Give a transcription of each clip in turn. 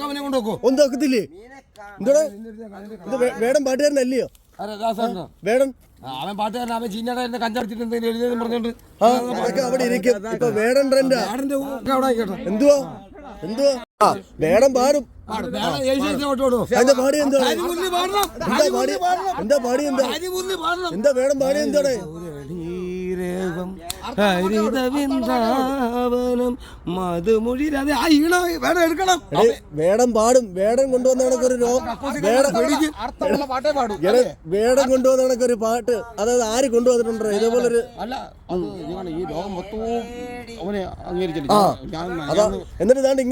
അവനെ കൊണ്ടുപോക്കോ ഒന്നും ഒക്കത്തില്ലേ എന്തോടെ വേടൻ പാട്ടുകാരനല്ലയോ വേടൻ അവൻ പാട്ടുകാരൻ അവൻ ചീഞ്ഞാടെ കഞ്ചടിച്ചിട്ട് എഴുതിയെന്ന് പറഞ്ഞോണ്ട് അതൊക്കെ അവിടെ ഇരിക്കും. ഇപ്പൊ വേടൻ ട്രെൻഡാ. എന്തുവാ എന്തുവാ വേടൻ പാടും. എന്താ പാടി എന്താ എന്താ പാടി എന്താ എന്താ വേടൻ പാടി എന്താണ് ഹരിതവൃന്ദാവനം മധുമൊഴി എടുക്കണം. വേടൻ പാടും. വേടൻ കൊണ്ടുവന്ന കണക്കൊരു വേടൻ കൊണ്ടുവന്ന കണക്കൊരു പാട്ട്. അതായത് ആര് കൊണ്ടുവന്നിട്ടുണ്ടോ ഇതേപോലൊരു എന്നിട്ട് ഇതാണ്ട്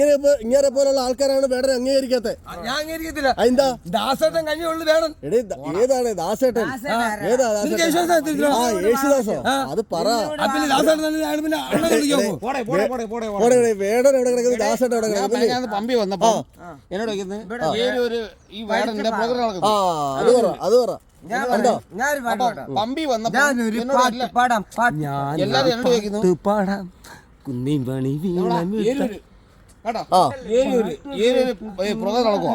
ഇങ്ങനെ പോലുള്ള ആൾക്കാരാണ് വേടൻ അംഗീകരിക്കാത്ത. ഞാൻ അംഗീകരിക്കത്തില്ല. എന്താ ദാസേട്ടൻ കഞ്ഞിയുള്ളു വേണം. ഏതാണ് ദാസേട്ടൻ? ഏതാ ദാസേട്ടൻ? ആ യേശുദാസോ? അത് പറ. വേടൻ എവിടെ കിടക്കുന്നത്? ദാസേട്ടൻ എവിടെ കിടക്കുന്നത്? പമ്പി വന്നപ്പോ എന്നോട് ഈ വേടന്റെ പ്രോഗ്രാം അത് പറ അത് പറ. പമ്പി വന്നപ്പോ പാടാം കുന്നിമണി പ്രോഗ്രാം നടക്കുക.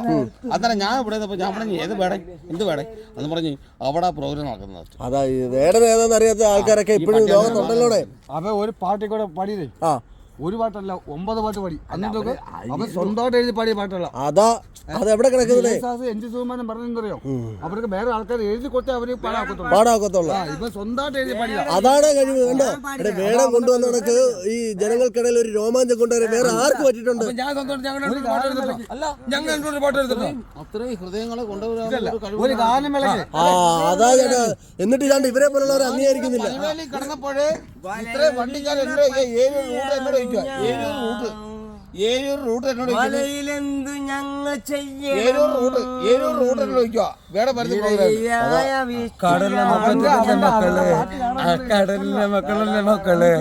അന്നേരം ഞാൻ ഇവിടെ ഞാൻ പറഞ്ഞു ഏത് വേടൻ എന്ത് വേടൻ എന്ന് പറഞ്ഞ് അവിടെ പ്രോഗ്രാം നടക്കുന്നത്. അതാ വേടൻ ഏതാന്ന് അറിയാത്ത ആൾക്കാരൊക്കെ ഇപ്പോഴും ലോകത്തുണ്ടല്ലോ. അവ ഒരു പാട്ടിൽ കൂടെ പാടിയതേ ഒരു പാട്ടല്ല 9 പാട്ട് പാടി. എന്നിട്ടൊക്കെ അവൻ സ്വന്തമായിട്ട് എഴുതി പാടിയ പാട്ടല്ല. അതാ അതെവിടെ കിടക്കുന്നത്? പറഞ്ഞറിയോ അവർക്ക് വേറെ ആൾക്കാർ എഴുതി കൊടുത്തേ അവര് പാടാക്കത്തുള്ളൂ. ഇപ്പൊ സ്വന്തമായിട്ട് എഴുതി പാടിയ അതാണ് കഴിവ്. കണ്ടോ വേടം കൊണ്ടുവന്ന കണക്ക് ഈ ജനങ്ങൾക്കിടയിൽ ഒരു രോമാഞ്ചം കൊണ്ടുവരാൻ വേറെ ആർക്ക് പറ്റിയിട്ടുണ്ട്? ഞാൻ ഞങ്ങൾ പാട്ട് എടുത്തിട്ടുണ്ട്. അത്രയും ഹൃദയങ്ങളെ കൊണ്ടുവരാൻ ഒരു ഗാനം അതാ ചേട്ടാ. എന്നിട്ട് ഇതാണ്ട് ഇവരെ പോലുള്ളവർ അംഗീകരിക്കുന്നില്ല. കടന്നപ്പോഴേ ഇത്രയും വണ്ടിക്കാരൻ ഏഴൂർ റൂട്ട് എന്നോട് കടലിലെ മക്കള് ആ കടലിലെ മക്കളല്ലേ മക്കള്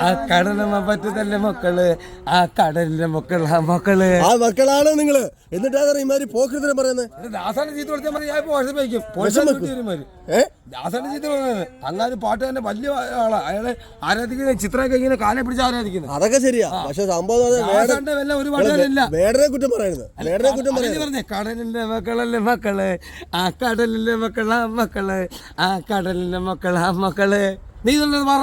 ആ കടലിനെ പറ്റത്തല്ലേ മക്കള് ആ കടലിലെ മക്കള് ആ മക്കള് ആ മക്കളാണ് നിങ്ങള്. എന്നിട്ടാണ് ഇമാര് പോക്കൃത്തിനെ പറയുന്നത്. ദാസാനെ ചീത്ത കൊടുത്താൽ ദാസാനെ ചീത്ത പറയുന്നത്. അങ്ങനെ പാട്ട് തന്നെ വലിയ ആളാ. അയാളെ ആരാധിക്കുന്ന ചിത്രമൊക്കെ ഇങ്ങനെ കാലെ പിടിച്ച് ആരാധിക്കുന്നത്. അതൊക്കെ ശരിയാ. പക്ഷെ സംഭവം ഒരു പാട്ടില്ല. വേടനെ കുറ്റം പറയുന്നത്. വേടനെ കുറ്റം പറഞ്ഞേ കടലിന്റെ മക്കളല്ലേ മക്കള് ആ കടലിലെ മക്കളാ മക്കള് ആ കടലിന്റെ മക്കളാ മക്കള്. നീ പറ